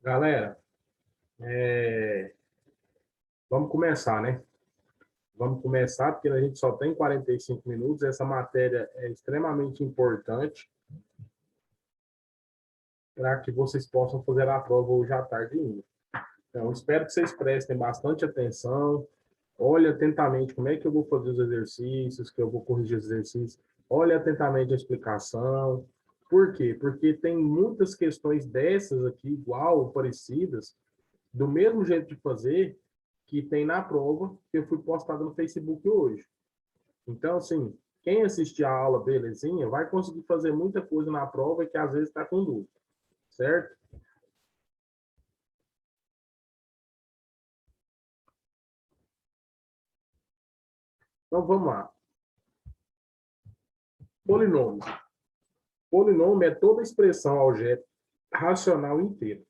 Galera, vamos começar, né? Vamos começar, porque a gente só tem 45 minutos. Essa matéria é extremamente importante para que vocês possam fazer a prova hoje à tarde ainda. Então, espero que vocês prestem bastante atenção. Olhe atentamente como é que eu vou fazer os exercícios, que eu vou corrigir os exercícios. Olhe atentamente a explicação. Por quê? Porque tem muitas questões dessas aqui, igual, ou parecidas, do mesmo jeito de fazer, que tem na prova que eu fui postado no Facebook hoje. Então, assim, quem assistir a aula belezinha vai conseguir fazer muita coisa na prova que às vezes está com dúvida, certo? Então, vamos lá. Polinômio. Polinômio é toda expressão algébrica racional inteira.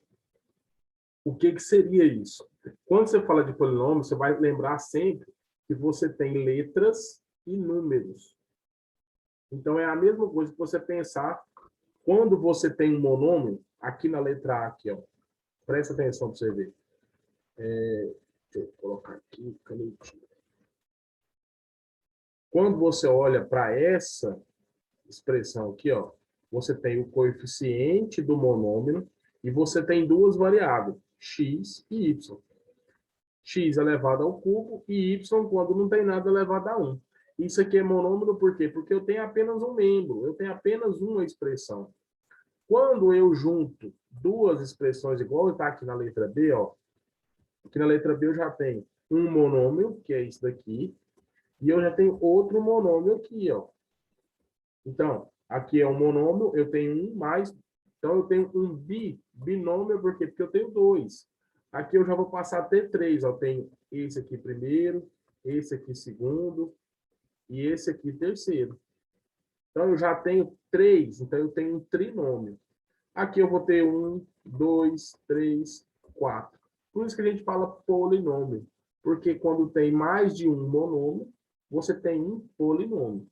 O que seria isso? Quando você fala de polinômio, você vai lembrar sempre que você tem letras e números. Então, é a mesma coisa que você pensar quando você tem um monômio, aqui na letra A, aqui, ó. Presta atenção para você ver. Deixa eu colocar aqui, canetinha. Quando você olha para essa expressão aqui, ó, você tem o coeficiente do monômio e você tem duas variáveis, x e y. X elevado ao cubo e y quando não tem nada elevado a 1. Isso aqui é monômio por quê? Porque eu tenho apenas um membro, eu tenho apenas uma expressão. Quando eu junto duas expressões igual está aqui na letra B, ó, aqui na letra B eu já tenho um monômio, que é isso daqui, e eu já tenho outro monômio aqui, ó. Então, aqui é um monômio, eu tenho um mais, então eu tenho um binômio, por quê? Porque eu tenho dois. Aqui eu já vou passar a ter três, ó. Eu tenho esse aqui primeiro, esse aqui segundo, e esse aqui terceiro. Então, eu já tenho três, então eu tenho um trinômio. Aqui eu vou ter 1, 2, 3, 4. Por isso que a gente fala polinômio. Porque quando tem mais de um monômio, você tem um polinômio.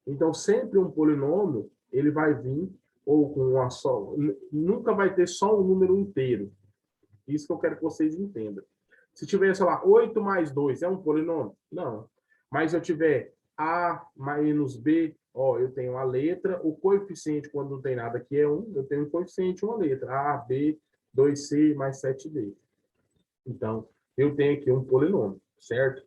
Então, sempre um polinômio, ele vai vir ou com uma só... Nunca vai ter só um número inteiro. Isso que eu quero que vocês entendam. Se tiver, sei lá, 8 mais 2, é um polinômio? Não. Mas se eu tiver A menos B, ó, eu tenho a letra, o coeficiente, quando não tem nada aqui, é 1, eu tenho um coeficiente, uma letra. A, B, 2C mais 7D. Então, eu tenho aqui um polinômio, certo?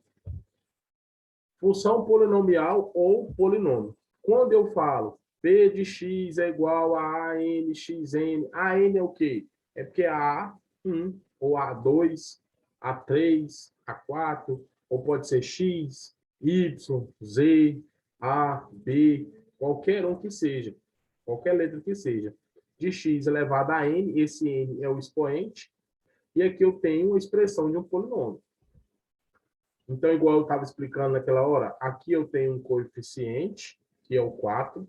Função polinomial ou polinômio. Quando eu falo P de x é igual a AN, xn, AN é o quê? É porque é A1, ou A2, A3, A4, ou pode ser X, Y, Z, A, B, qualquer um que seja, qualquer letra que seja. De x elevado a n, esse n é o expoente, e aqui eu tenho a expressão de um polinômio. Então, igual eu estava explicando naquela hora, aqui eu tenho um coeficiente, que é o 4,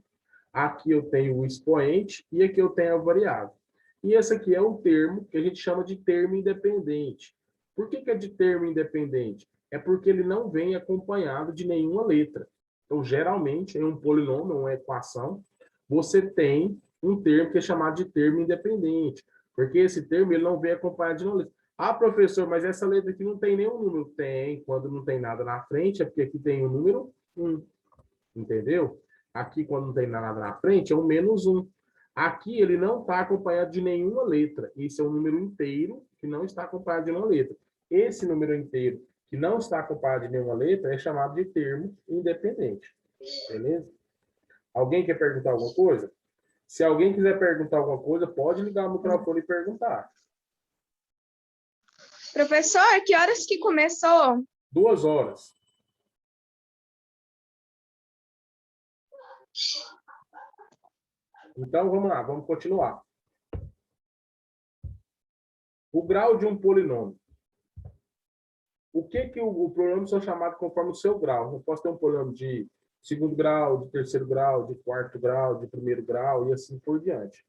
aqui eu tenho o expoente e aqui eu tenho a variável. E esse aqui é um termo que a gente chama de termo independente. Por que é de termo independente? É porque ele não vem acompanhado de nenhuma letra. Então, geralmente, em um polinômio, uma equação, você tem um termo que é chamado de termo independente, porque esse termo ele não vem acompanhado de nenhuma letra. Ah, professor, mas essa letra aqui não tem nenhum número. Tem, quando não tem nada na frente, é porque aqui tem o número 1. Entendeu? Aqui, quando não tem nada na frente, é um -1. Aqui, ele não está acompanhado de nenhuma letra. Esse é um número inteiro que não está acompanhado de nenhuma letra. Esse número inteiro que não está acompanhado de nenhuma letra é chamado de termo independente. Beleza? Alguém quer perguntar alguma coisa? Se alguém quiser perguntar alguma coisa, pode ligar o microfone e perguntar. Professor, que horas que começou? 2 horas. Então, vamos lá, vamos continuar. O grau de um polinômio. O que o polinômio são chamados conforme o seu grau? Eu posso ter um polinômio de segundo grau, de terceiro grau, de quarto grau, de primeiro grau e assim por diante.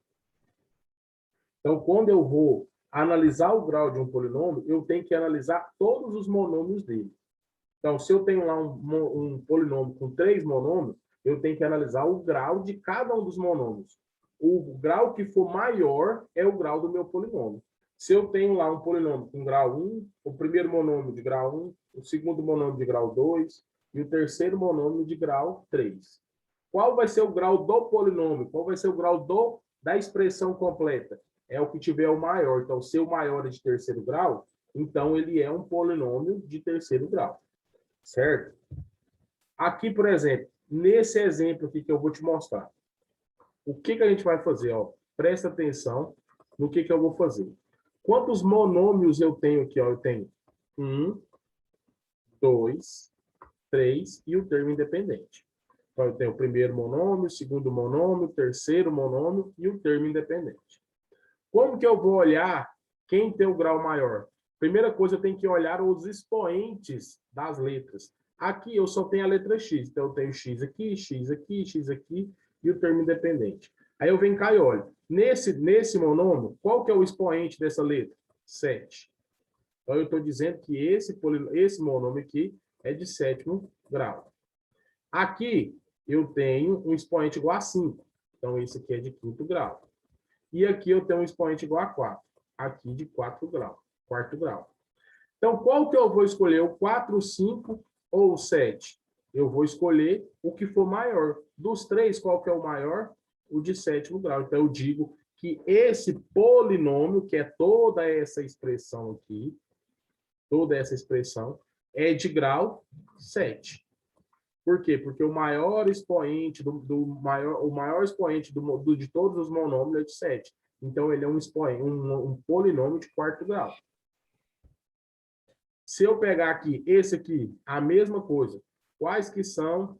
Então, quando eu vou analisar o grau de um polinômio, eu tenho que analisar todos os monômios dele. Então, se eu tenho lá um polinômio com 3 monômios, eu tenho que analisar o grau de cada um dos monômios. O grau que for maior é o grau do meu polinômio. Se eu tenho lá um polinômio com grau 1, o primeiro monômio de grau 1, o segundo monômio de grau 2 e o terceiro monômio de grau 3. Qual vai ser o grau do polinômio? Qual vai ser o grau da expressão completa? É o que tiver o maior. Então, se o maior é de terceiro grau, então ele é um polinômio de terceiro grau. Certo? Aqui, por exemplo, nesse exemplo aqui que eu vou te mostrar, o que a gente vai fazer? Ó, presta atenção no que eu vou fazer. Quantos monômios eu tenho aqui? Ó? Eu tenho 1, 2, 3 e o termo independente. Então, eu tenho o primeiro monômio, o segundo monômio, o terceiro monômio e o termo independente. Como que eu vou olhar quem tem o grau maior? Primeira coisa, eu tenho que olhar os expoentes das letras. Aqui eu só tenho a letra X, então eu tenho X aqui, X aqui, X aqui e o termo independente. Aí eu venho cá e olho. Nesse monômio, qual que é o expoente dessa letra? 7. Então eu estou dizendo que esse monômio aqui é de sétimo grau. Aqui eu tenho um expoente igual a 5. Então esse aqui é de quinto grau. E aqui eu tenho um expoente igual a 4. Aqui de quarto grau. Então, qual que eu vou escolher? O 4, o 5 ou o 7? Eu vou escolher o que for maior. Dos três, qual que é o maior? O de sétimo grau. Então, eu digo que esse polinômio, que é toda essa expressão aqui, é de grau 7. Por quê? Porque o maior expoente o maior expoente de todos os monômios é de 7. Então, ele é um expoente, um polinômio de quarto grau. Se eu pegar aqui, esse aqui, a mesma coisa. Quais que são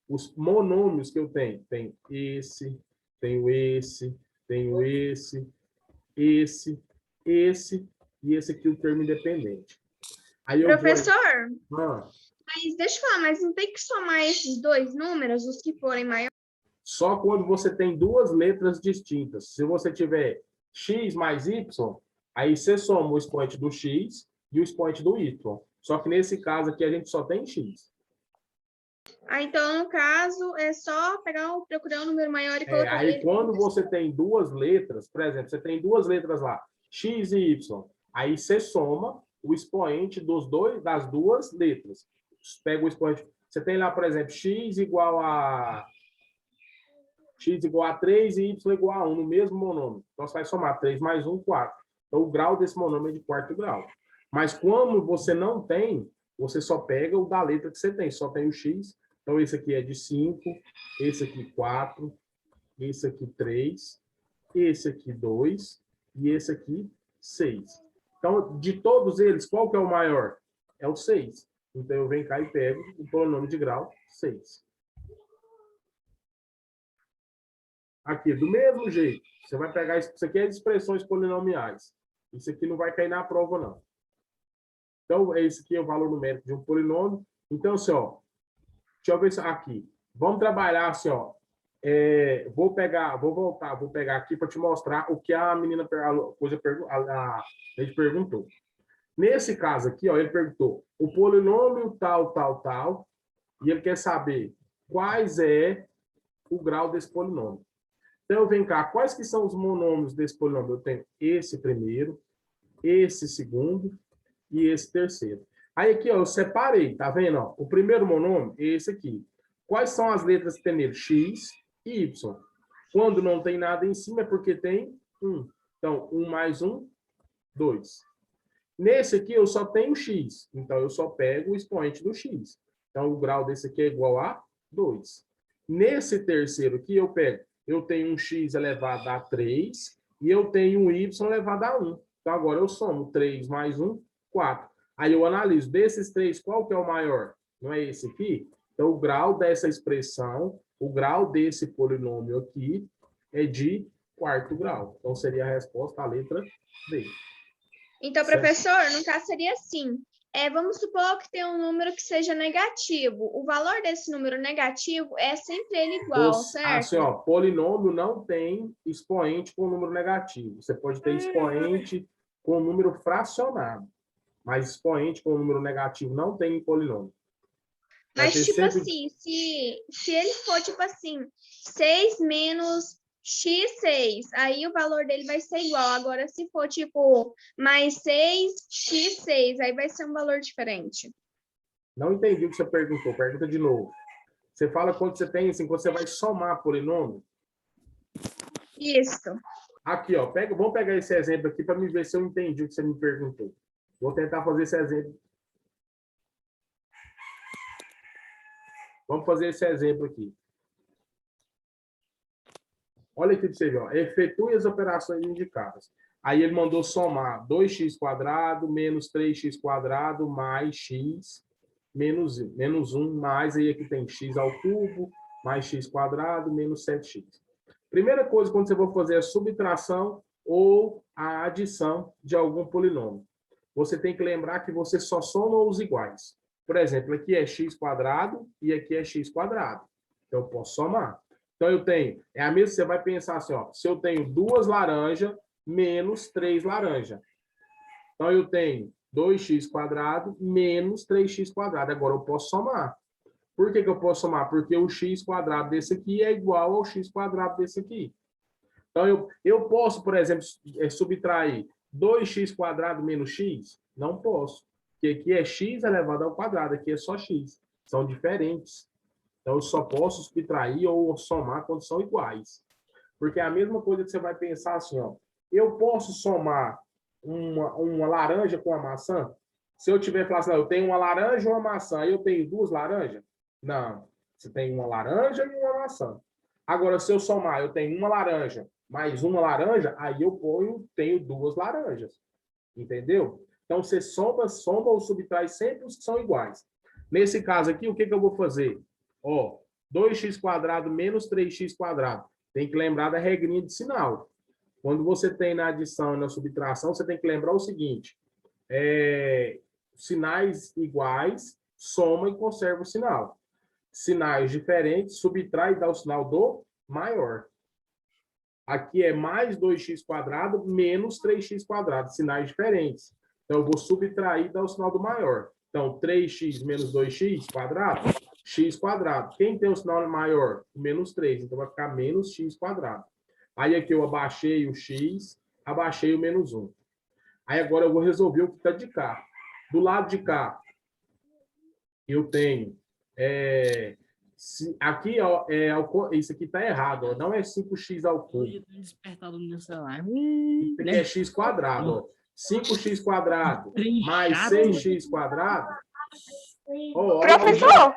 os monômios que eu tenho? Tenho esse, tenho esse, tenho esse e esse aqui, o termo independente. Aí eu Professor, vou... mas deixa eu falar, mas não tem que somar esses dois números, os que forem maiores? Só quando você tem duas letras distintas. Se você tiver x mais y, aí você soma o expoente do x e o expoente do y. Só que nesse caso aqui a gente só tem x. Ah, então, no caso, é só procurar um número maior e colocar Aí ele. quando você tem duas letras, por exemplo, você tem duas letras lá, x e y, aí você soma o expoente das duas letras. Pega o expoente. Você tem lá, por exemplo, x igual a 3 e y igual a 1 no mesmo monômio. Então, você vai somar 3 mais 1, 4. Então, o grau desse monômio é de quarto grau. Mas como você não tem, você só pega o da letra que você tem. Só tem o x. Então, esse aqui é de 5, esse aqui 4, esse aqui 3, esse aqui 2 e esse aqui 6. Então, de todos eles, qual que é o maior? É o 6. Então, eu venho cá e pego o polinômio de grau 6. Aqui, do mesmo jeito, você vai pegar isso aqui é expressões polinomiais. Isso aqui não vai cair na prova, não. Então, esse aqui é o valor numérico de um polinômio. Então, assim, ó, deixa eu ver isso aqui. Vamos trabalhar assim, ó. Vou pegar aqui para te mostrar o que a menina a gente perguntou. Nesse caso aqui, ó, ele perguntou o polinômio tal, tal, tal, e ele quer saber quais é o grau desse polinômio. Então, vem cá, quais que são os monômios desse polinômio? Eu tenho esse primeiro, esse segundo e esse terceiro. Aí aqui, ó, eu separei, tá vendo? Ó? O primeiro monômio é esse aqui. Quais são as letras que tem nele? X e Y. Quando não tem nada em cima é porque tem 1. Então, 1 mais 1, 2. Nesse aqui eu só tenho X. Então, eu só pego o expoente do X. Então, o grau desse aqui é igual a 2. Nesse terceiro aqui, eu tenho um x elevado a 3 e eu tenho um y elevado a 1. Então, agora eu somo 3 mais 1, 4. Aí eu analiso, desses três, qual que é o maior? Não é esse aqui? Então, o grau dessa expressão, o grau desse polinômio aqui é de quarto grau. Então, seria a resposta a letra D. Então, professor, no caso seria assim. Vamos supor que tem um número que seja negativo. O valor desse número negativo é sempre ele igual, certo? Assim, ó, polinômio não tem expoente com número negativo. Você pode ter expoente com número fracionado, mas expoente com número negativo não tem em polinômio. Mas, tipo assim, se ele for, tipo assim, 6 menos x6. Aí o valor dele vai ser igual. Agora, se for tipo mais 6, x6, aí vai ser um valor diferente. Não entendi o que você perguntou. Pergunta de novo. Você fala quando você tem, assim, quando você vai somar polinômio. Isso. Aqui, ó. Vamos pegar esse exemplo aqui para me ver se eu entendi o que você me perguntou. Vou tentar fazer esse exemplo. Vamos fazer esse exemplo aqui. Olha aqui para você ver, ó. Efetue as operações indicadas. Aí ele mandou somar 2x² menos 3x² mais x menos 1, mais aí aqui tem x ao cubo, mais x² menos 7x. Primeira coisa, quando você for fazer a subtração ou a adição de algum polinômio, você tem que lembrar que você só soma os iguais. Por exemplo, aqui é x² e aqui é x². Então, eu posso somar. Então, eu tenho... É a mesma, você vai pensar assim, ó. Se eu tenho 2 laranjas menos 3 laranjas. Então, eu tenho 2x² menos 3x². Agora, eu posso somar. Por que eu posso somar? Porque o x² desse aqui é igual ao x² desse aqui. Então, eu posso, por exemplo, subtrair 2x² menos x? Não posso. Porque aqui é x elevado ao quadrado, aqui é só x. São diferentes. Então, eu só posso subtrair ou somar quando são iguais. Porque é a mesma coisa que você vai pensar assim, ó. Eu posso somar uma laranja com uma maçã? Se eu tiver falado assim, eu tenho uma laranja e uma maçã, aí eu tenho 2 laranjas? Não. Você tem uma laranja e uma maçã. Agora, se eu somar, eu tenho uma laranja mais uma laranja, aí eu tenho 2 laranjas. Entendeu? Então, você soma ou subtrai sempre os que são iguais. Nesse caso aqui, o que eu vou fazer? Ó, 2x² menos 3x². Tem que lembrar da regrinha de sinal. Quando você tem na adição e na subtração, você tem que lembrar o seguinte. Sinais iguais, soma e conserva o sinal. Sinais diferentes, subtrai e dá o sinal do maior. Aqui é mais 2x² menos 3x², sinais diferentes. Então, eu vou subtrair e dar o sinal do maior. Então, 3x menos 2x², x². Quem tem o sinal maior? Menos 3. Então, vai ficar menos x². Aí, aqui eu abaixei o x, abaixei o menos 1. Aí, agora eu vou resolver o que está de cá. Do lado de cá, eu tenho... aqui, ó, isso aqui está errado. Ó, não é 5x ao cubo. Despertado no meu celular. Isso aqui é x². Ó. 5x² mais 6x². Oh, Professor,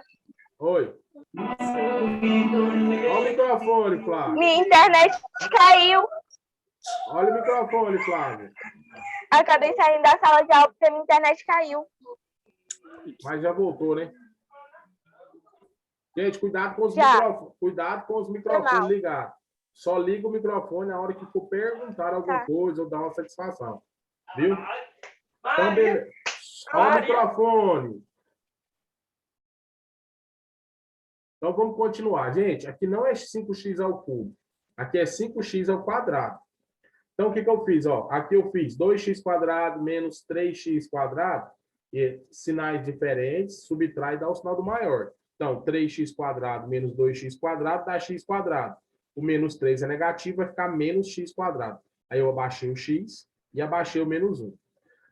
oi. Olha o microfone, Flávio. minha internet caiu. Olha o microfone, Flávio. Acabei saindo da sala de aula porque minha internet caiu. Mas já voltou, né? Gente, cuidado com os microfones ligados. Só liga o microfone na hora que for perguntar alguma coisa ou dar uma satisfação. Viu? Então, beleza. Olha o microfone. Então, vamos continuar. Gente, aqui não é 5x ao cubo. Aqui é 5x ao quadrado. Então, o que eu fiz? Ó, aqui eu fiz 2x² menos 3x², e sinais diferentes, subtrai e dá o sinal do maior. Então, 3x² menos 2x² dá x². O menos 3 é negativo, vai ficar menos x². Aí eu abaixei o x e abaixei o menos 1.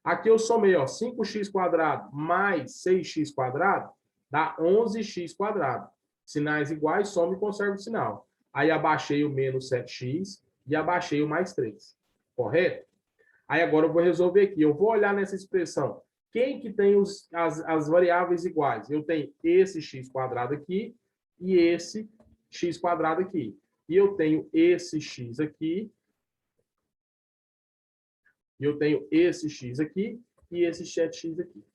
Aqui eu somei, ó, 5x² mais 6x² dá 11x². Sinais iguais, soma e conserva o sinal. Aí abaixei o menos 7x e abaixei o mais 3. Correto? Aí agora eu vou resolver aqui. Eu vou olhar nessa expressão. Quem que tem as variáveis iguais? Eu tenho esse x² aqui e esse x² aqui. E eu tenho esse x aqui. E eu tenho esse x aqui e esse 7x aqui.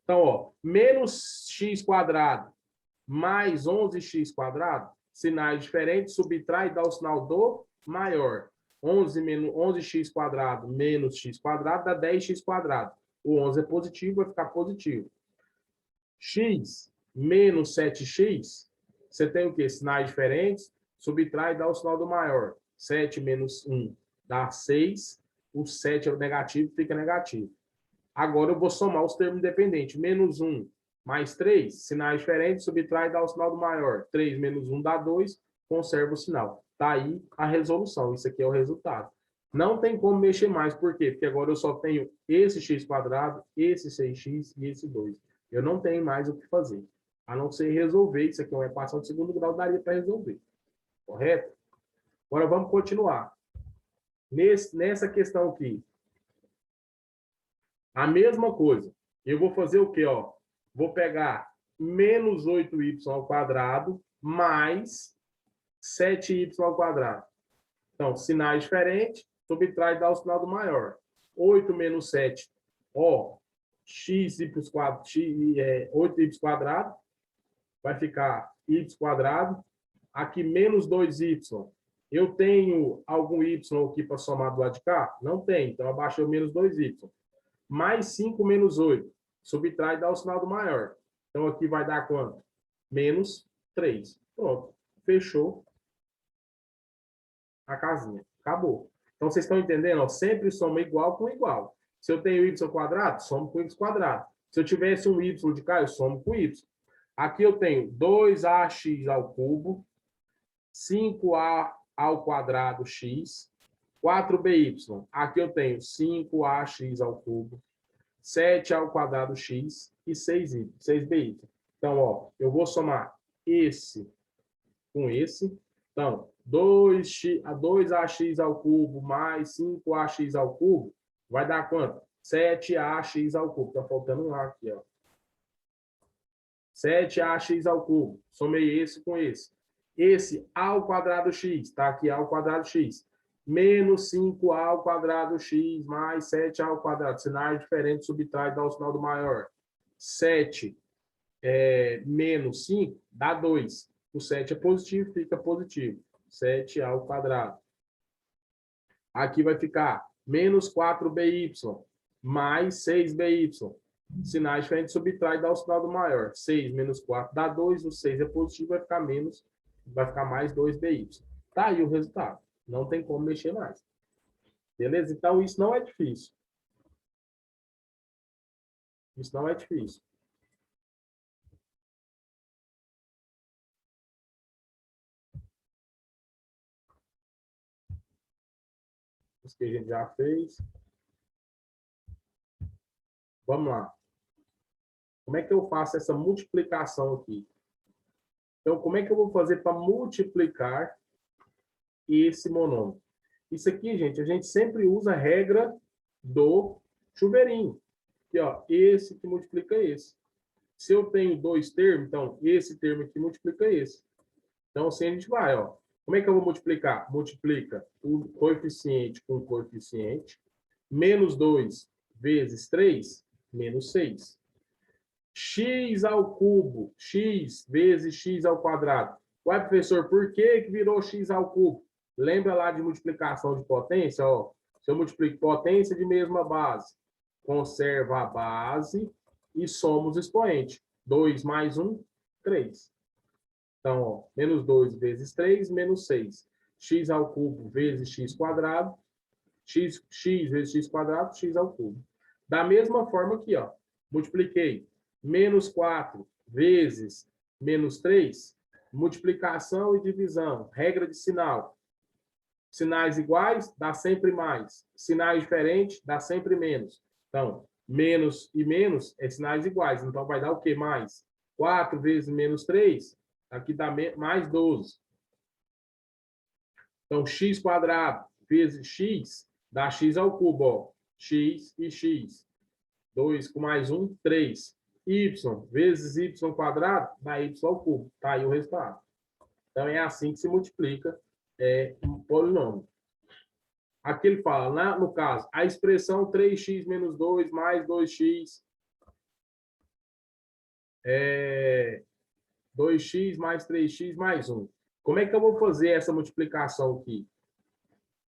Então, ó, menos x² mais 11x², sinais diferentes, subtrai e dá o sinal do maior. 11x² menos x² dá 10x². O 11 é positivo, vai ficar positivo. X menos 7x, você tem o quê? Sinais diferentes, subtrai e dá o sinal do maior. 7 menos 1 dá 6. O 7 é o negativo, fica negativo. Agora eu vou somar os termos independentes. Menos 1 mais 3, sinais diferentes, subtrai e dá o sinal do maior. 3 menos 1 dá 2, conserva o sinal. Tá aí a resolução. Isso aqui é o resultado. Não tem como mexer mais. Por quê? Porque agora eu só tenho esse x², esse 6x e esse 2. Eu não tenho mais o que fazer. A não ser resolver. Isso aqui é uma equação de segundo grau, daria para resolver. Correto? Agora vamos continuar. Nessa questão aqui, a mesma coisa. Eu vou fazer o quê? Ó? Vou pegar menos 8y² mais 7y². Então, sinais diferentes, subtrai e dá o sinal do maior. 8 menos 7, ó, x² 8y², vai ficar y². Aqui, menos 2y. Eu tenho algum y aqui para somar do lado de cá? Não tem, então abaixei o menos 2y. Mais 5 menos 8. Subtrai e dá o sinal do maior. Então, aqui vai dar quanto? Menos 3. Pronto. Fechou a casinha. Acabou. Então, vocês estão entendendo? Ó, sempre soma igual com igual. Se eu tenho y², somo com y². Se eu tivesse um y de cá, eu somo com y. Aqui eu tenho 2ax², 5a² x, 4by. Aqui eu tenho 5ax², 7a² x e 6by. Então, ó, eu vou somar esse com esse. Então, 2ax³ mais 5ax³ vai dar quanto? 7ax³. Está faltando um A aqui, ó. 7ax³. Somei esse com esse. Esse a² x, tá aqui a² x. Menos 5a² x mais 7a². Sinais diferentes, subtrai, dá o sinal do maior. 7 menos 5 dá 2. O 7 é positivo, fica positivo. 7a². Aqui vai ficar menos 4by mais 6by. Sinais diferentes, subtrai e dá o sinal do maior. 6 menos 4 dá 2. O 6 é positivo, vai ficar mais 2by. Tá aí o resultado. Não tem como mexer mais. Beleza? Então, isso não é difícil. Isso não é difícil. Isso que a gente já fez. Vamos lá. Como é que eu faço essa multiplicação aqui? Então, como é que eu vou fazer para multiplicar esse monômio? Isso aqui, gente, a gente sempre usa a regra do chuveirinho. Aqui, ó, esse que multiplica esse. Se eu tenho dois termos, então, esse termo aqui multiplica esse. Então, assim a gente vai, ó. Como é que eu vou multiplicar? Multiplica o coeficiente com o coeficiente. Menos 2 vezes 3, menos 6. X², x vezes x². Ué, professor, por que virou x²? Lembra lá de multiplicação de potência? Ó, se eu multiplico potência de mesma base, conserva a base e soma os expoentes. 2 mais 1, 3. Então, ó, menos 2 vezes 3, menos 6. X² vezes x², x vezes x², x². Da mesma forma aqui, ó, multipliquei menos 4 vezes menos 3, multiplicação e divisão, regra de sinal. Sinais iguais, dá sempre mais. Sinais diferentes, dá sempre menos. Então, menos e menos é sinais iguais. Então, vai dar o quê? Mais. 4 vezes menos 3, aqui dá mais 12. Então, x² vezes x dá x², ó. X e x. 2 com mais 1, 3. Y vezes y² dá y². Tá aí o resultado. Então, é assim que se multiplica um polinômio. Aqui ele fala, no caso, a expressão 3x menos 2 mais 2x 2x mais 3x mais 1. Como é que eu vou fazer essa multiplicação aqui?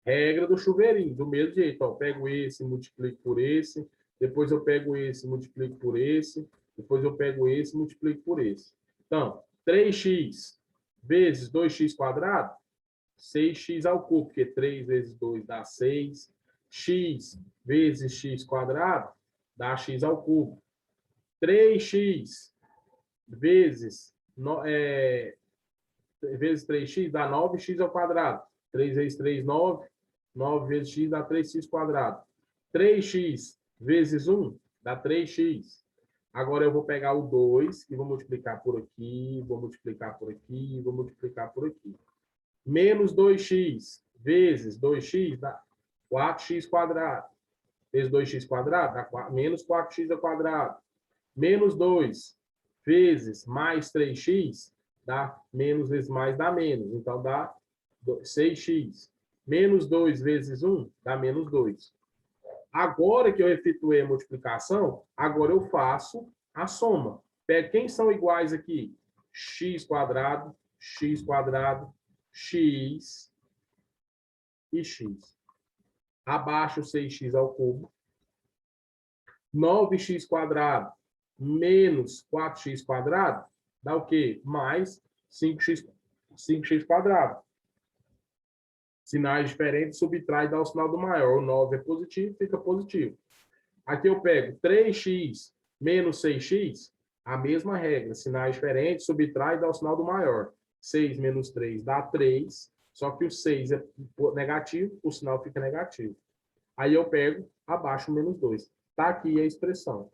Regra do chuveirinho, do mesmo jeito. Ó, eu pego esse, multiplico por esse, depois eu pego esse, multiplico por esse, depois eu pego esse, multiplico por esse. Então, 3x vezes 2x², 6x², porque 3 vezes 2 dá 6. X vezes x² dá x². 3x vezes vezes 3x dá 9x ao quadrado. 3 vezes 3, 9. 9 vezes x dá 3x quadrado. 3x vezes 1 dá 3x. Agora eu vou pegar o 2 e vou multiplicar por aqui, vou multiplicar por aqui, vou multiplicar por aqui. Menos 2x vezes 2x dá 4x quadrado. Vezes 2x quadrado dá menos 4x ao quadrado. Menos 2 vezes mais 3x dá menos vezes mais dá menos. Então dá 6x. Menos 2 vezes 1 dá menos 2. Agora que eu efetuei a multiplicação, agora eu faço a soma. Pega quem são iguais aqui? X quadrado, x quadrado, x e x. Abaixo 6x ao cubo. 9x quadrado menos 4x quadrado dá o quê? Mais 5x quadrado. Sinais diferentes, subtrai e dá o sinal do maior. O 9 é positivo, fica positivo. Aqui eu pego 3x menos 6x, a mesma regra. Sinais diferentes, subtrai e dá o sinal do maior. 6 menos 3 dá 3, só que o 6 é negativo, o sinal fica negativo. Aí eu pego abaixo menos 2. Está aqui a expressão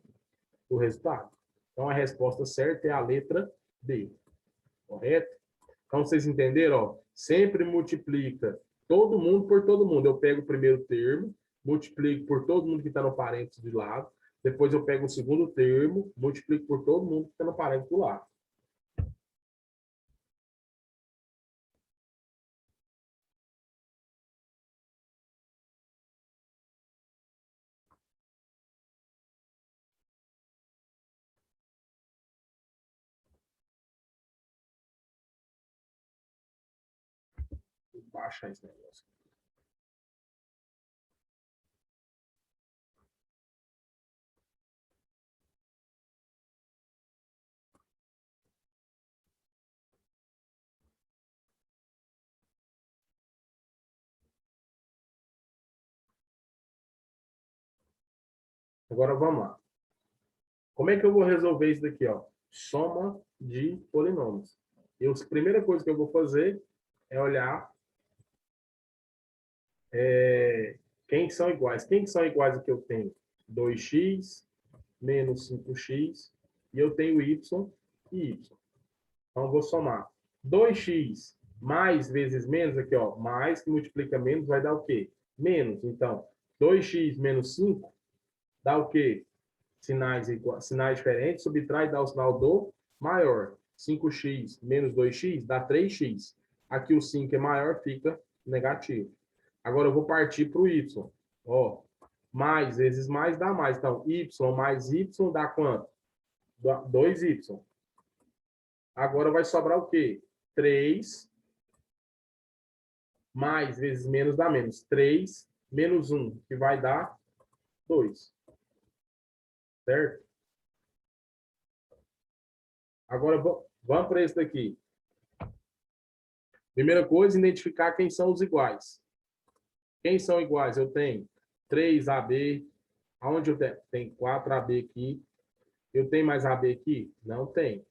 do resultado. Então, a resposta certa é a letra D. Correto? Então, vocês entenderam? Ó, sempre multiplica todo mundo por todo mundo. Eu pego o primeiro termo, multiplico por todo mundo que está no parênteses de lado. Depois eu pego o segundo termo, multiplico por todo mundo que está no parênteses do lado. Vou baixar esse negócio. Agora vamos lá. Como é que eu vou resolver isso daqui? Ó? Soma de polinômios. A primeira coisa que eu vou fazer é olhar quem são iguais. Quem são iguais aqui eu tenho? 2x menos 5x e eu tenho y e y. Então, eu vou somar 2x mais vezes menos, aqui, ó, mais que multiplica menos, vai dar o quê? Menos. Então, 2x menos 5 dá o quê? Sinais diferentes, subtrai e dá o sinal do maior. 5x menos 2x dá 3x. Aqui o 5 é maior, fica negativo. Agora eu vou partir para o y. Ó, mais vezes mais dá mais. Então, y mais y dá quanto? 2y. Agora vai sobrar o quê? 3 mais vezes menos dá menos. 3 menos 1, que vai dar 2. Certo? Agora vamos para esse daqui. Primeira coisa, identificar quem são os iguais. Quem são iguais? Eu tenho 3AB. Aonde eu tenho? Tem 4AB aqui. Eu tenho mais AB aqui? Não tem.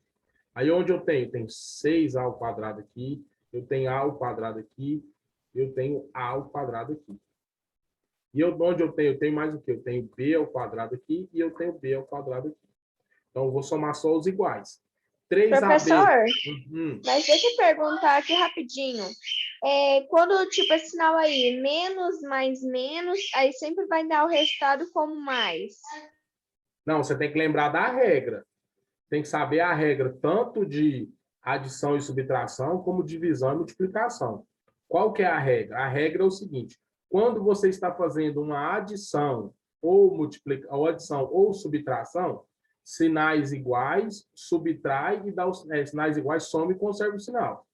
Aí onde eu tenho? Tem 6A ao quadrado aqui. Eu tenho A ao quadrado aqui. Eu tenho A ao quadrado aqui. E onde eu tenho mais o quê? Eu tenho B ao quadrado aqui e eu tenho B ao quadrado aqui. Então, eu vou somar só os iguais. 3AB. Professor, mas deixa eu perguntar aqui rapidinho. Quando, tipo, esse sinal aí, menos mais menos, aí sempre vai dar o resultado como mais. Não, você tem que lembrar da regra. Tem que saber a regra tanto de adição e subtração, como divisão e multiplicação. Qual que é a regra? A regra é o seguinte: quando você está fazendo uma adição ou adição ou subtração, sinais iguais subtrai e dá os sinais iguais soma e conserva o sinal.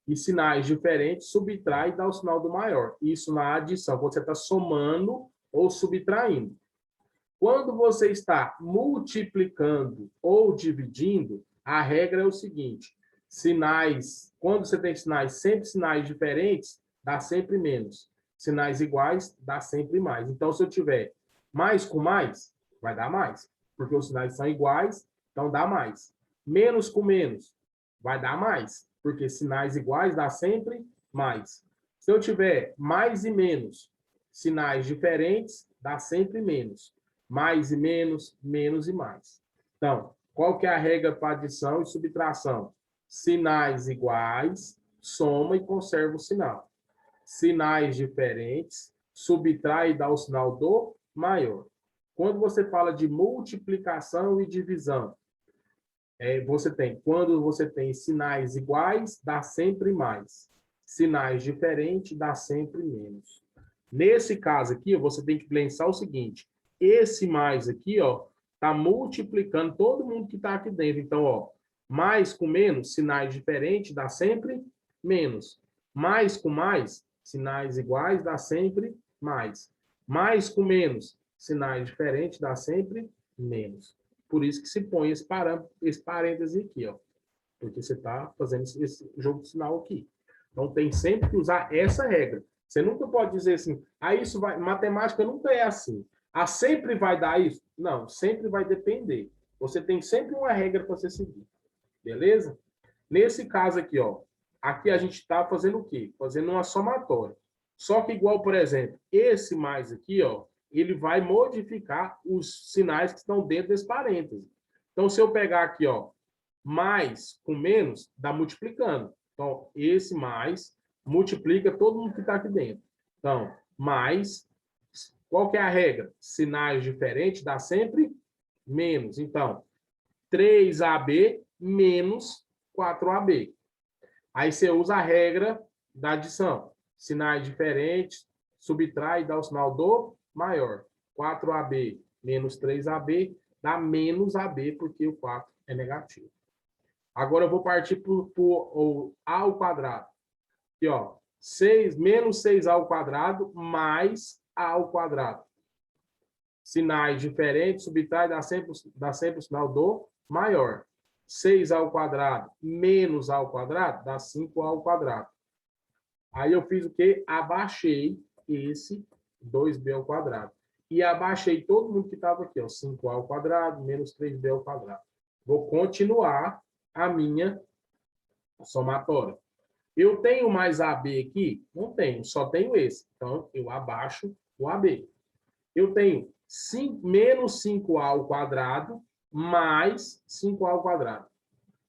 E sinais diferentes subtrai e dá o sinal do maior. Isso na adição, quando você está somando ou subtraindo. Quando você está multiplicando ou dividindo, a regra é o seguinte: quando você tem sempre sinais diferentes, dá sempre menos. Sinais iguais, dá sempre mais. Então, se eu tiver mais com mais, vai dar mais, porque os sinais são iguais, então dá mais. Menos com menos, vai dar mais. porque sinais iguais dá sempre mais. Se eu tiver mais e menos, sinais diferentes, dá sempre menos. Mais e menos, menos e mais. Então, qual que é a regra para adição e subtração? Sinais iguais, soma e conserva o sinal. Sinais diferentes, subtrai e dá o sinal do maior. Quando você fala de multiplicação e divisão, quando você tem sinais iguais, dá sempre mais. Sinais diferentes, dá sempre menos. Nesse caso aqui, você tem que pensar o seguinte, esse mais aqui, ó, está multiplicando todo mundo que está aqui dentro. Então, ó, mais com menos, sinais diferentes, dá sempre menos. Mais com mais, sinais iguais, dá sempre mais. Mais com menos, sinais diferentes, dá sempre menos. Por isso que se põe esse parêntese aqui, ó. Porque você está fazendo esse jogo de sinal aqui. Então, tem sempre que usar essa regra. Você nunca pode dizer assim, isso vai... Matemática nunca é assim. Sempre vai dar isso? Não, sempre vai depender. Você tem sempre uma regra para você seguir. Beleza? Nesse caso aqui, ó, aqui a gente está fazendo o quê? Fazendo uma somatória. Só que igual, por exemplo, esse mais aqui, ó, ele vai modificar os sinais que estão dentro desse parêntese. Então, se eu pegar aqui, ó, mais com menos, dá multiplicando. Então, esse mais multiplica todo mundo que está aqui dentro. Então, mais, qual que é a regra? Sinais diferentes dá sempre menos. Então, 3AB menos 4AB. Aí você usa a regra da adição. Sinais diferentes, subtrai e dá o sinal do maior. 4AB menos 3AB dá menos AB, porque o 4 é negativo. Agora eu vou partir para o A ao quadrado. Aqui, ó. Menos 6A ao quadrado mais A ao quadrado. Sinais diferentes, subtrai, dá sempre o sinal do maior. 6A ao quadrado menos A ao quadrado dá 5A ao quadrado. Aí eu fiz o quê? Abaixei esse 2B ao quadrado. E abaixei todo mundo que estava aqui, ó. 5A ao quadrado menos 3B ao quadrado. Vou continuar a minha somatória. Eu tenho mais AB aqui? Não tenho, só tenho esse. Então, eu abaixo o AB. Eu tenho menos 5A ao quadrado mais 5A ao quadrado.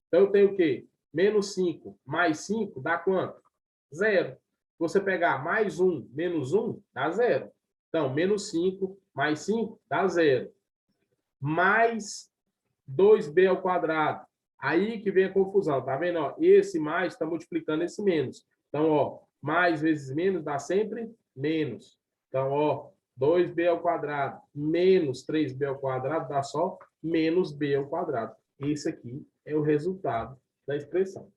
Então, eu tenho o quê? Menos 5 mais 5 dá quanto? 0. Se você pegar mais 1 menos 1, dá 0. Então, menos 5 mais 5 dá 0. Mais 2B ao quadrado. Aí que vem a confusão, tá vendo? Ó, esse mais está multiplicando esse menos. Então, ó, mais vezes menos dá sempre menos. Então, ó, 2B ao quadrado menos 3B ao quadrado dá só menos B ao quadrado. Esse aqui é o resultado da expressão.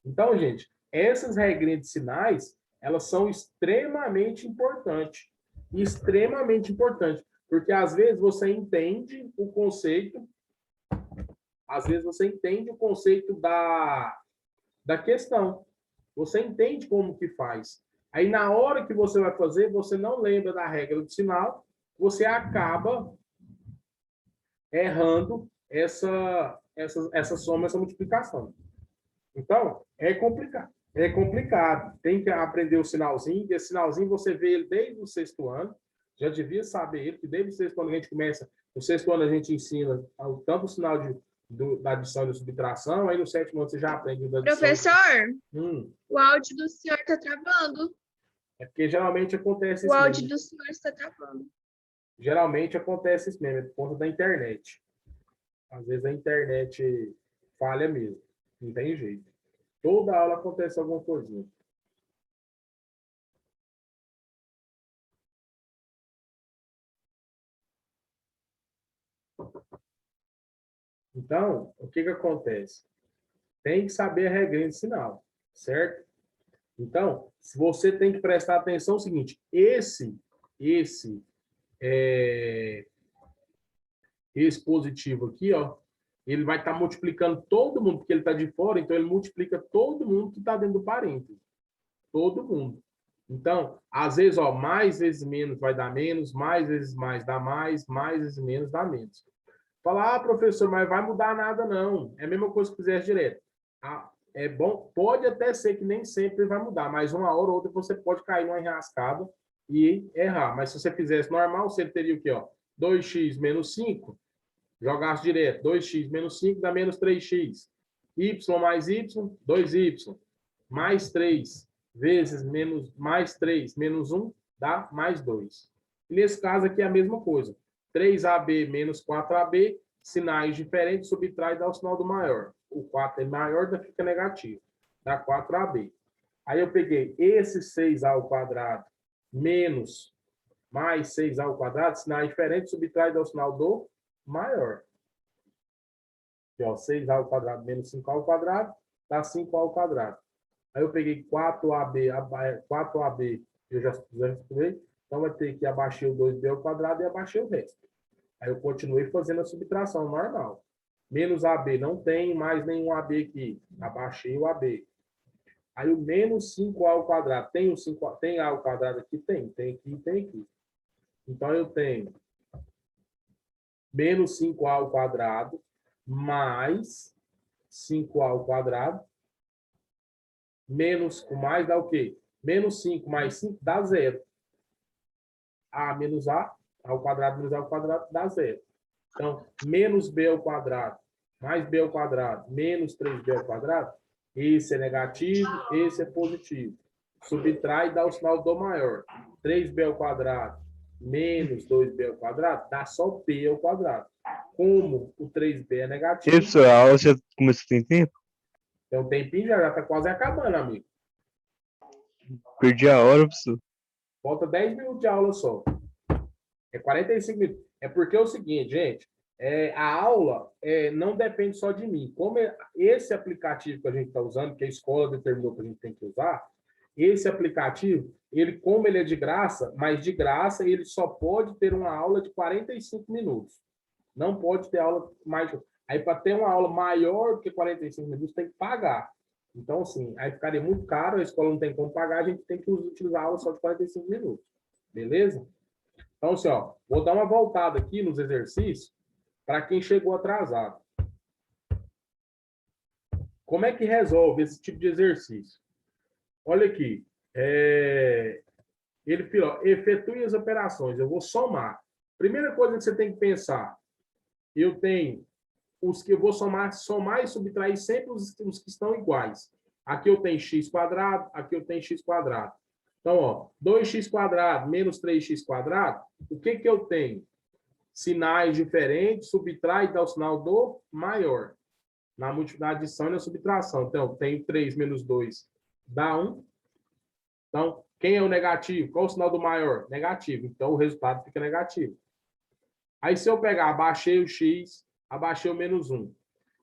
Então, gente, essas regrinhas de sinais, elas são extremamente importantes. Extremamente importantes. Porque, às vezes, você entende o conceito da questão. Você entende como que faz. Aí, na hora que você vai fazer, você não lembra da regra do sinal, você acaba errando essa soma, essa multiplicação. Então, é complicado. É complicado. Tem que aprender o sinalzinho. Esse sinalzinho você vê ele desde o 6º ano. Já devia saber ele, que desde o 6º ano a gente começa. No 6º ano a gente ensina tanto o sinal da adição e da subtração. Aí no 7º ano você já aprende o da adição. Professor, o áudio do senhor está travando. É porque geralmente acontece isso mesmo. O áudio mesmo. do senhor está travando. Geralmente acontece isso mesmo, é por conta da internet. Às vezes a internet falha mesmo. Não tem jeito. Toda aula acontece alguma coisinha. Então, o que acontece? Tem que saber a regrinha de sinal, certo? Então, você tem que prestar atenção no seguinte, esse positivo aqui, ó, ele vai estar multiplicando todo mundo, porque ele está de fora, então ele multiplica todo mundo que está dentro do parênteses. Todo mundo. Então, às vezes, ó, mais vezes menos vai dar menos, mais vezes mais dá mais vezes menos dá menos. Fala, professor, mas vai mudar nada, não. É a mesma coisa que fizesse direto. é bom, pode até ser que nem sempre vai mudar, mas uma hora ou outra você pode cair numa enrascada e errar. Mas se você fizesse normal, você teria o quê? Ó? 2x menos 5, jogasse direto. 2x menos 5 dá menos 3x. Y mais y, 2y. Mais 3 vezes menos, mais 3 menos 1 dá mais 2. E nesse caso aqui é a mesma coisa. 3AB menos 4AB, sinais diferentes, subtrai e dá o sinal do maior. O 4 é maior, fica negativo. Dá 4AB. Aí eu peguei esse 6A ao quadrado menos mais 6A ao quadrado, sinais diferentes, subtrai e dá o sinal do maior. Aqui, ó, 6A ao quadrado menos 5A ao quadrado, dá 5A ao quadrado. Aí eu peguei 4AB, eu já estudei, então vai ter que abaixar o 2B ao quadrado e abaixar o resto. Aí eu continuei fazendo a subtração normal. Menos AB não tem mais nenhum AB aqui. Abaixei o AB. Aí o menos 5A ao quadrado. Tem A ao quadrado aqui? Tem. Tem aqui, tem aqui. Então eu tenho menos 5A ao quadrado mais 5A ao quadrado. Menos o mais dá o quê? Menos 5 mais 5 dá 0. A menos A ao quadrado menos A ao quadrado dá 0. Então, menos B ao quadrado mais B ao quadrado menos 3B ao quadrado, esse é negativo, esse é positivo. Subtrai e dá o sinal do maior. 3B ao quadrado menos 2B ao quadrado dá só P ao quadrado. Como o 3B é negativo... E professor, a aula já começou tem tempo? Tem um tempinho, já está quase acabando, amigo. Perdi a hora, professor. Falta 10 minutos de aula só. É 45 minutos. É porque é o seguinte, gente, a aula não depende só de mim. Como esse aplicativo que a gente está usando, que a escola determinou que a gente tem que usar, esse aplicativo, como ele é de graça, mas de graça ele só pode ter uma aula de 45 minutos. Não pode ter aula mais... Aí, para ter uma aula maior do que 45 minutos, tem que pagar. Então, assim, aí ficaria muito caro, a escola não tem como pagar, a gente tem que utilizar a aula só de 45 minutos. Beleza? Então, assim, ó, vou dar uma voltada aqui nos exercícios para quem chegou atrasado. Como é que resolve esse tipo de exercício? Olha aqui. Ele falou, efetue as operações. Eu vou somar. Primeira coisa que você tem que pensar, eu tenho os que eu vou somar e subtrair sempre os que estão iguais. Aqui eu tenho x quadrado, aqui eu tenho x quadrado. Então, ó, 2x quadrado menos 3x quadrado, o que que eu tenho? Sinais diferentes, subtrai e dá o sinal do maior. Na multiplicação, adição e na subtração. Então, eu tenho 3 menos 2 dá 1. Então, quem é o negativo? Qual é o sinal do maior? Negativo. Então, o resultado fica negativo. Aí, se eu pegar, abaixei o x, abaixei o menos 1.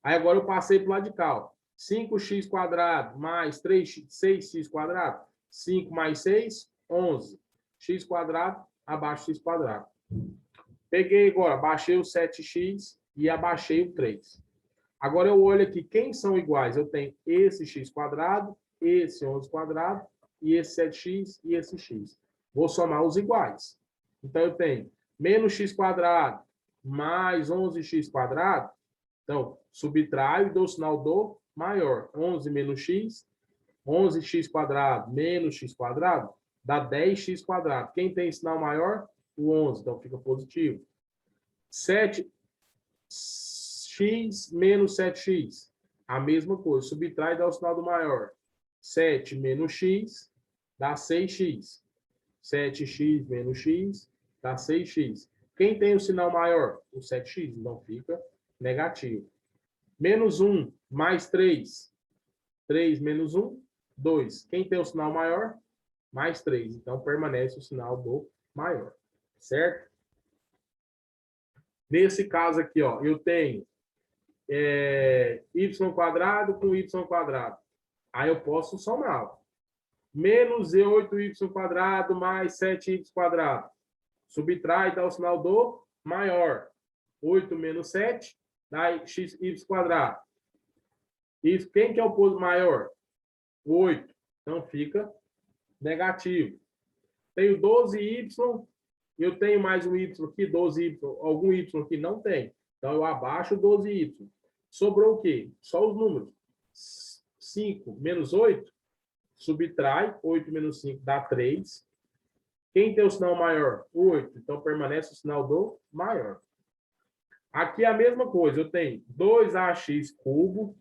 Aí, agora eu passei para o lado de cá. Ó. 5x quadrado mais 6x quadrado. 5 mais 6, 11. X quadrado, abaixo x quadrado. Peguei agora, baixei o 7x e abaixei o 3. Agora eu olho aqui, quem são iguais? Eu tenho esse x quadrado, esse 11 quadrado, e esse 7x e esse x. Vou somar os iguais. Então, eu tenho menos x quadrado mais 11x quadrado. Então, subtraio e dou o sinal do maior. 11 menos x, 11x quadrado menos x quadrado, dá 10x quadrado. Quem tem sinal maior? O 11, então fica positivo. 7x menos 7x, a mesma coisa. Subtrai e dá o sinal do maior. 7 menos x dá 6x. 7x menos x dá 6x. Quem tem o sinal maior? O 7x, então fica negativo. Menos 1 mais 3. 3 menos 1, 2. Quem tem o sinal maior? Mais 3. Então, permanece o sinal do maior. Certo? Nesse caso aqui, ó, eu tenho y quadrado com y quadrado. Aí eu posso somar. Menos 8y quadrado mais 7y quadrado. Subtrai e dá o sinal do maior. 8 menos 7 dá xy quadrado. Isso, quem que é o oposto maior? 8. Então, fica negativo. Tenho 12y, eu tenho mais um y aqui, 12y, algum y aqui não tem. Então, eu abaixo 12y. Sobrou o quê? Só os números. 5 menos 8, subtrai, 8 menos 5 dá 3. Quem tem o sinal maior? 8. Então, permanece o sinal do maior. Aqui é a mesma coisa. Eu tenho 2ax cubo.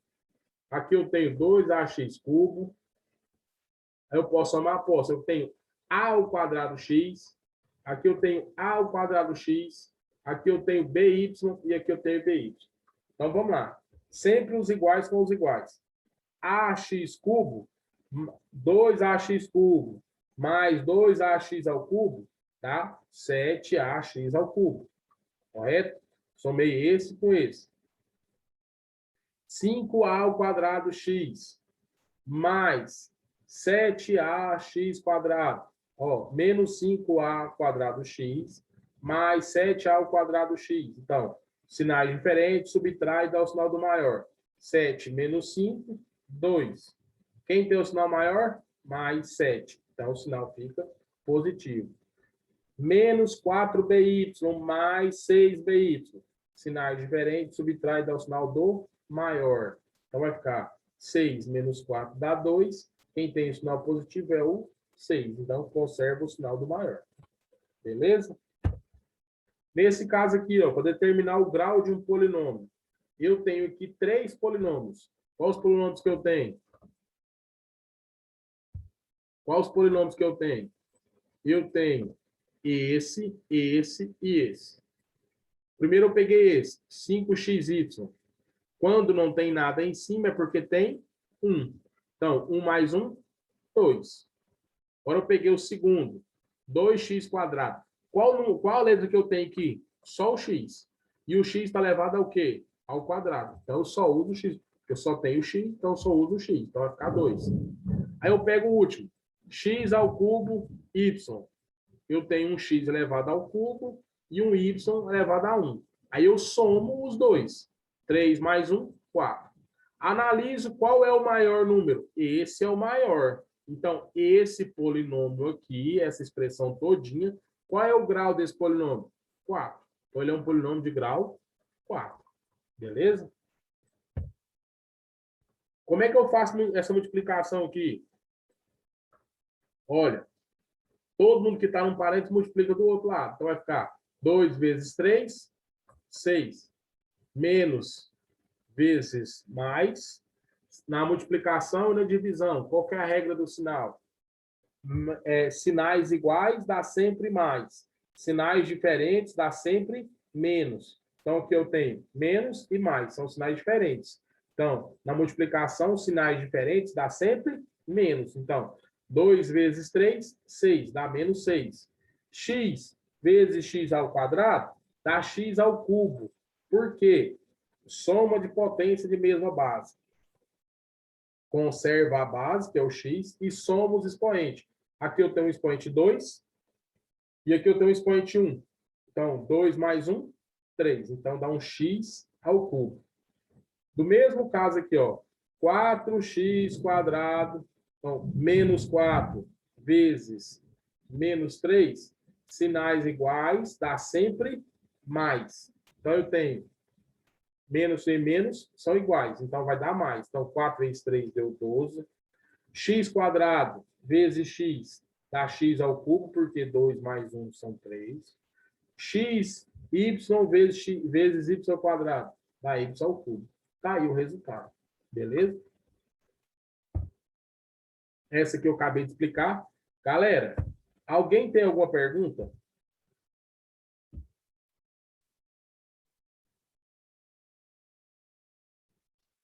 Aqui eu tenho 2ax cubo. Aí eu posso somar? Posso. Eu tenho a ao quadrado x. Aqui eu tenho a ao quadrado x. Aqui eu tenho by e aqui eu tenho by. Então, vamos lá. Sempre os iguais com os iguais. Ax cubo, 2ax cubo, mais 2ax ao cubo, dá 7ax ao cubo. Correto? Somei esse com esse. 5a ao quadrado x, mais 7ax quadrado. Ó, menos 5a ao quadrado x, mais 7a ao quadrado x. Então, sinais diferentes, subtrai e dá o sinal do maior. 7 menos 5, 2. Quem tem o sinal maior? Mais 7. Então, o sinal fica positivo. Menos 4by, mais 6by. Sinais diferentes, subtrai e dá o sinal do maior. Então, vai ficar 6 menos 4 dá 2. Quem tem o sinal positivo é o 6. Então, conserva o sinal do maior. Beleza? Nesse caso aqui, para determinar o grau de um polinômio, eu tenho aqui 3 polinômios. Quais os polinômios que eu tenho? Quais os polinômios que eu tenho? Eu tenho esse, esse e esse. Primeiro eu peguei esse, 5xy. Quando não tem nada em cima é porque tem 1. Então, 1 mais 1, 2. Agora eu peguei o segundo, 2x². Qual a letra que eu tenho aqui? Só o x. E o x está elevado ao quê? Ao quadrado. Então, eu só uso o x. Eu só tenho x, então eu só uso o x. Então, vai ficar 2. Aí eu pego o último. X ao cubo, y. Eu tenho um x elevado ao cubo e um y elevado a 1. Aí eu somo os dois. 3 mais 1, 4. Analiso qual é o maior número. Esse é o maior. Então, esse polinômio aqui, essa expressão todinha, qual é o grau desse polinômio? 4. Então, ele é um polinômio de grau 4. Beleza? Como é que eu faço essa multiplicação aqui? Olha, todo mundo que está num parênteses multiplica do outro lado. Então, vai ficar 2 vezes 3, 6. Menos vezes mais. Na multiplicação e na divisão, qual que é a regra do sinal? Sinais iguais dá sempre mais. Sinais diferentes dá sempre menos. Então, aqui eu tenho menos e mais. São sinais diferentes. Então, na multiplicação, sinais diferentes dá sempre menos. Então, 2 vezes 3, 6. Dá menos 6. X vezes x ao quadrado dá x ao cubo. Por quê? Soma de potência de mesma base. Conserva a base, que é o x, e soma os expoentes. Aqui eu tenho um expoente 2 e aqui eu tenho um expoente 1. Então, 2 mais 1, 3. Então, dá um x ao cubo. Do mesmo caso aqui, 4x², então, menos 4 vezes menos 3, sinais iguais, dá sempre mais. Então, eu tenho menos e menos são iguais, então vai dar mais. Então, 4 vezes 3 deu 12. X² vezes x dá x ao cubo, porque 2 mais 1 são 3. X, y vezes y² dá y ao cubo. Tá aí o resultado. Beleza? Essa que eu acabei de explicar. Galera, alguém tem alguma pergunta?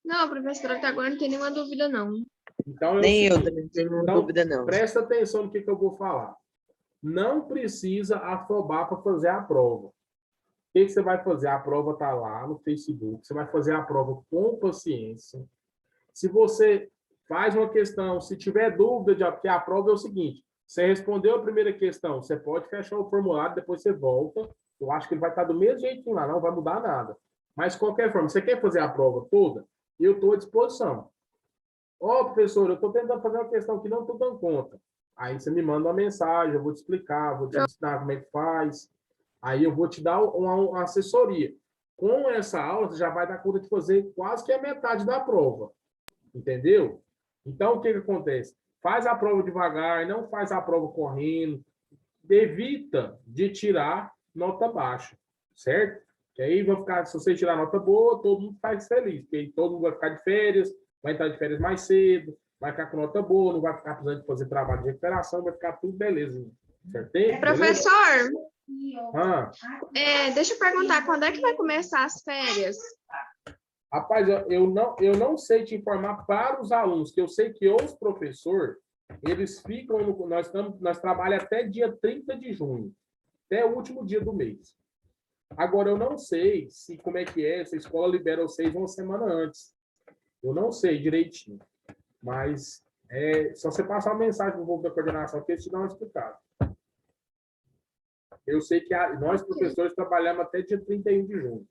Não, professora, até agora não tem nenhuma dúvida, não. Então, Nem eu também não tenho nenhuma dúvida, não. Presta atenção no que eu vou falar. Não precisa afobar para fazer a prova. O que você vai fazer? A prova está lá no Facebook. Você vai fazer a prova com paciência. Se você faz uma questão, se tiver dúvida, porque a prova é o seguinte, você respondeu a primeira questão, você pode fechar o formulário, depois você volta. Eu acho que ele vai estar do mesmo jeitinho lá, não vai mudar nada. Mas, de qualquer forma, você quer fazer a prova toda? Eu estou à disposição. Professor, eu estou tentando fazer uma questão que não estou dando conta. Aí você me manda uma mensagem, eu vou te explicar, vou te ensinar como é que faz. Aí eu vou te dar uma assessoria. Com essa aula, você já vai dar conta de fazer quase que a metade da prova. Entendeu? Então, o que acontece? Faz a prova devagar, não faz a prova correndo, evita de tirar nota baixa, certo? Que aí vai ficar, se você tirar nota boa, todo mundo fica feliz, porque aí todo mundo vai ficar de férias, vai entrar de férias mais cedo, vai ficar com nota boa, não vai ficar precisando de fazer trabalho de recuperação, vai ficar tudo beleza. Certo? Professor, Ah, deixa eu perguntar, quando é que vai começar as férias? rapaz, eu não sei te informar para os alunos, que eu sei que os professores, eles ficam, nós trabalhamos até dia 30 de junho, até o último dia do mês. Agora, eu não sei como é que é, se a escola libera vocês uma semana antes. Eu não sei direitinho, mas só você passar uma mensagem para o povo da coordenação que eles te dão uma explicada. Eu sei que nós, professores, trabalhamos até dia 31 de junho.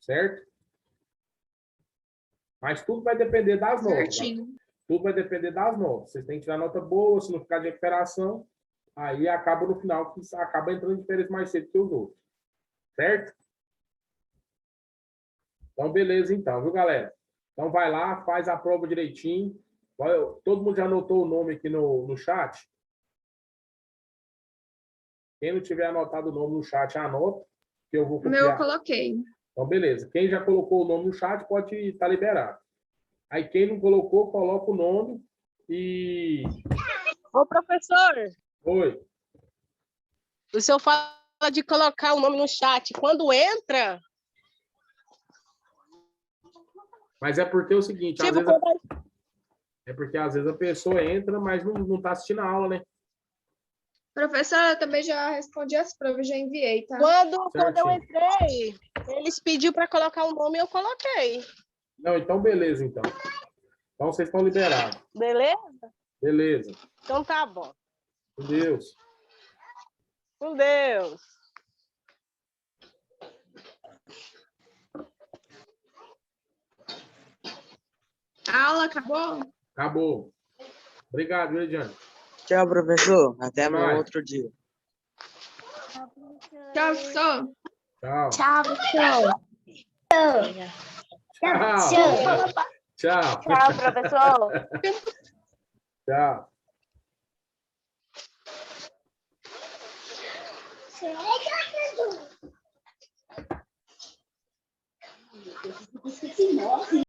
Certo? Mas tudo vai depender das notas. Certinho. Tudo vai depender das notas. Vocês têm que tirar nota boa, se não ficar de recuperação, aí acaba no final, que acaba entrando de férias mais cedo que os outros. Certo? Então, beleza então, viu, galera? Então, vai lá, faz a prova direitinho. Todo mundo já anotou o nome aqui no chat? Quem não tiver anotado o nome no chat, anota, que eu vou copiar. O meu eu coloquei. Então, beleza. Quem já colocou o nome no chat pode estar liberado. Aí, quem não colocou, coloca o nome e... Ô, professor, Oi. o senhor fala de colocar o nome no chat. Quando entra... Mas é porque é o seguinte, Tipo, é porque às vezes a pessoa entra, mas não está assistindo a aula, né? Professora, eu também já respondi as provas, já enviei, tá? Quando eu entrei, eles pediram para colocar o nome e eu coloquei. Não, então beleza, então. Então vocês estão liberados. Beleza? Beleza. Então tá bom. Com Deus. Com Deus. A aula acabou? Acabou. Obrigado, viu, Ediane? Tchau, professor. Até mais. outro dia. Tchau, professor. Tchau. Tchau, professor. Tchau. Tchau. Tchau, professor. Tchau.